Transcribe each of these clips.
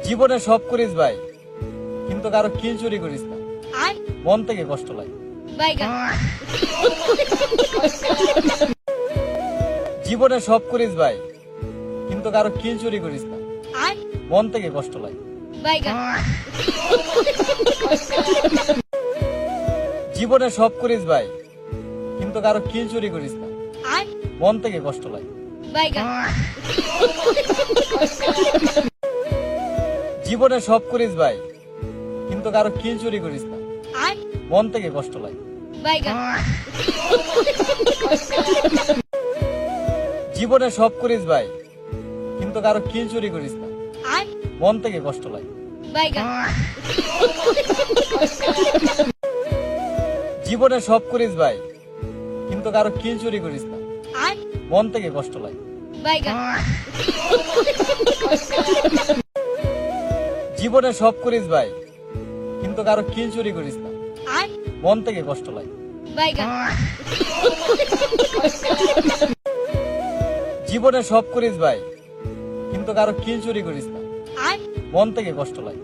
জীবনে সব করিস ভাই, কিন্তু কারো কিল চুরি করিস না। মন থেকে কষ্ট লাগে। জীবনে সব করিস ভাই, কিন্তু কারো কিল চুরি করিস না। মন থেকে কষ্ট লাগে। জীবনে সব করিস ভাই, কিন্তু কারো কিল চুরি করিস না। মন থেকে কষ্ট লাগে। জীবনে সব করিস ভাই, কিন্তু কারো কিল চুরি করিস না। মন থেকে কষ্ট লাগে। জীবনে সব করিস ভাই, কিন্তু কারো কিল চুরি করিস না। মন থেকে কষ্ট লাগে। জীবনে সব করিস ভাই, কিন্তু কারো কিল চুরি করিস না। মন থেকে কষ্ট লাগে। জীবনে সব করিস ভাই, কিন্তু কারো কিল চুরি করিস না। মন থেকে কষ্ট লাগে। জীবনে সব করিস ভাই, কিন্তু কারো কিল চুরি করিস না। মন থেকে কষ্ট লাগে।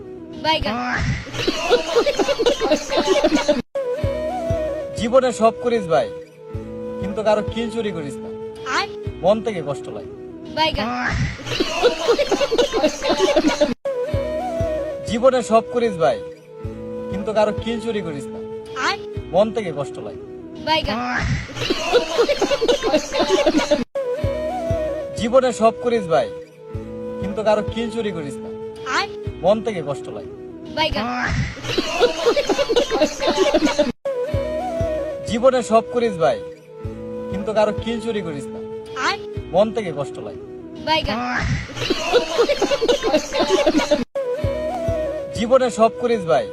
জীবনে সব করিস ভাই, কিন্তু কারো কিল চুরি করিস না। মন থেকে কষ্ট লাগে। জীবনে সব করিস ভাই, কিন্তু কারো কিল চুরি করিস না। মন থেকে কষ্ট লাগে। জীবনে সব করিস ভাই, কিন্তু কারো কিল চুরি করিস না। মন থেকে কষ্ট লাগে। জীবনে সব করিস ভাই, কিন্তু কারো কিল চুরি করিস না। মন থেকে কষ্ট লাগে। জীবনে সব করিস ভাই,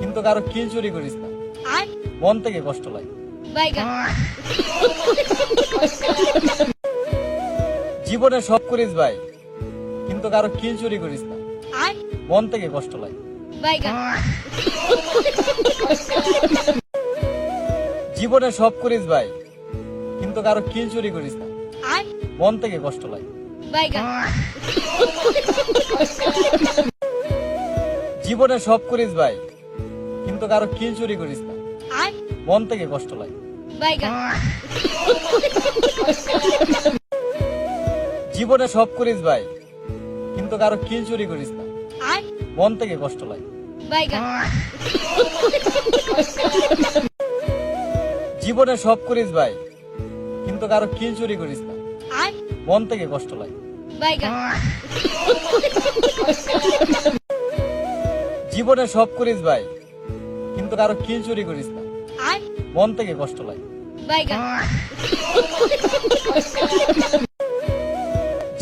কিন্তু কারো কিল চুরি করিস না। মন থেকে কষ্ট লাগে। জীবনে সব করিস ভাই, কিন্তু কারো কিল চুরি করিস না। মন থেকে কষ্ট লাগে। জীবনে সব করিস ভাই, কিন্তু কারো কিল চুরি করিস না। মন থেকে কষ্ট লাগে। জীবনে সব করিস ভাই, কিন্তু কারো কিল চুরি করিস না। মন থেকে কষ্ট লাগে। জীবনে সব করিস ভাই, কিন্তু কারো কিল চুরি করিস না। মন থেকে কষ্ট লাগে। জীবনে সব করিস ভাই, কিন্তু কারো কিল চুরি করিস না। মন থেকে কষ্ট লাগে। জীবনে সব করিস ভাই, কিন্তু কারো কিল চুরি করিস না। মন থেকে কষ্ট লাগে।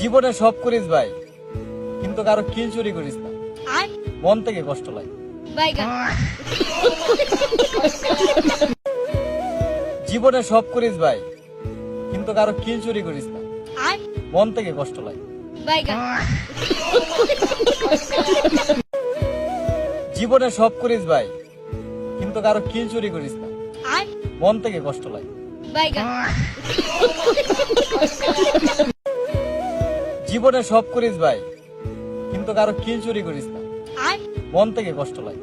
জীবনে সব করিস ভাই, কিন্তু কারো কিল চুরি করিস না। মন থেকে কষ্ট লাগে। জীবনে সব করিস ভাই, কিন্তু কারো কিল চুরি করিস না। মন থেকে কষ্ট লাগে। জীবনে সব করিস ভাই, কিন্তু কারো কিল চুরি করিস না। মন থেকে কষ্ট লাগে। জীবনে সব করিস ভাই, কিন্তু কারো কিল চুরি করিস না। মন থেকে কষ্ট লাগে।